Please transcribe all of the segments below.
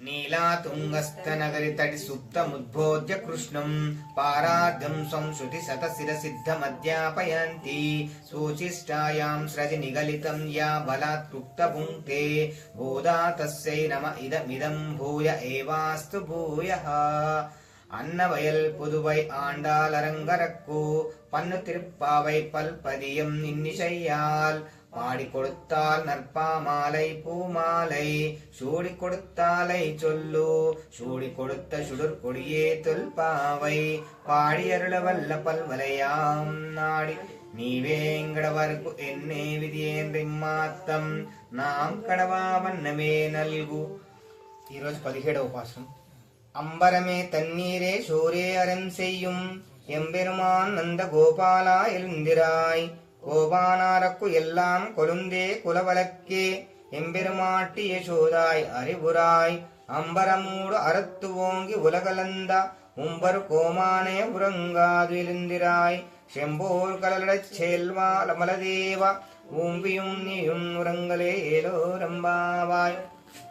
नीलातुङ्गस्तनगरितटि सुप्तमुद्बोध्य कृष्णं पारार्धं संश्रुति शतशिरसिद्धमध्यापयन्ति सूचिष्टायां स्रजि निगलितं या बलात् पुङ्क्ते गोदा तस्यै नम इदमिदं भूय एवास्तु भूयः அன்னவயல் புதுவை ஆண்டாள் அரங்கரக்கு பன்னு திருப்பாவை பல்பதியம் இன்னிசையால் பாடி கொடுத்தால் நற்பாமாலை பூமாலை சூடி கொடுத்தாலை சொல்லு சூடி கொடுத்த சுடர் கொடியே தொல்பாவை பாடி அருள வல்ல பல்வலையாம் நாடி నీవేంగడవరకు ఎన్నే విధియేంద్రిమ్మాత్తం నాం కడవా వన్నమే నల్గు. ఈరోజు 17వ పాఠం. அம்பரமே தண்ணீரே சோரே அறம் செய்யும் எம்பெருமான் நந்த கோபாலா எழுந்திராய் கோபானாரக்கு எல்லாம் கொழுந்தே குலவலக்கே எம்பெருமாட்டி யசோதாய் அறிவுராய் அம்பரமூடு அறத்து ஓங்கி உலகலந்த உம்பரு கோமானே உறங்காது எழுந்திராய் செம்போர் கலலடச் செல்வா லமலதேவா ஊம்பியும் நீயும் உறங்களே ஏலோரம்பாவாய்.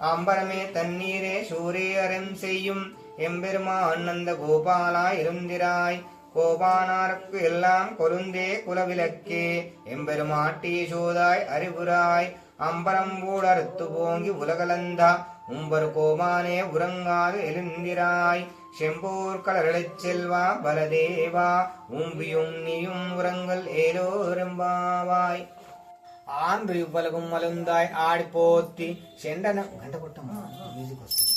அம்பரமே தண்ணீரே சூரே அறம் செய்யும் எம்பெருமான் நந்த கோபாலா இருந்திராய் கோபானாருக்கு எல்லாம் கொழுந்தே குலவிளக்கே எம்பெருமாட்டி யசோதாய் அறிவுராய் அம்பரம்பூடு அறுத்து போங்கி உலகலந்தா உம்பரு கோமானே உறங்காது எழுந்திராய் செம்போர் கலரளைச் செல்வா பலதேவா ஊம்பியும் நீயும் உறங்கள் ஏலோரம்பாவாய். ஆண்டு இவ்வளவும் மலுந்தாய் ஆடி போத்தி செண்டன கண்ட கொட்டம் மியூசிக் வస్తుంది.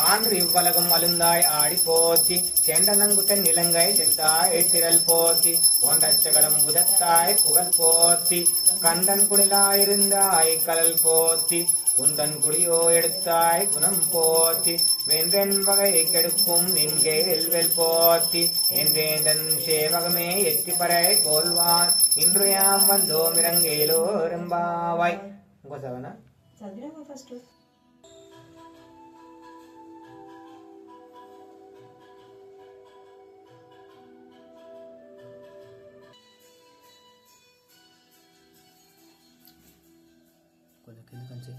ஆண்டு இவ்வளவும் அலுந்தாய் ஆடி போத்தி செண்டனங்குத்தன் நிலங்கை செந்தாய் திரள் போத்தி போன்றச்சகடம் உதத்தாய் புகழ் போத்தி கந்தன் குடிலாயிருந்தாய் கலல் போத்தி குந்தன் குடியோ எடுத்தாய் குணம் போத்தி வென்றென் வகை கெடுக்கும் நின்கேல்வெல் போத்தி என்றேந்தன் சேவகமே எத்தி பறை கோல்வான் இன்று யாம் வந்தோம் இறங்கேலோ ரெம்பாவாய். உங்க சவனா ஃபர்ஸ்ட் కొంచెం కింద కొంచెం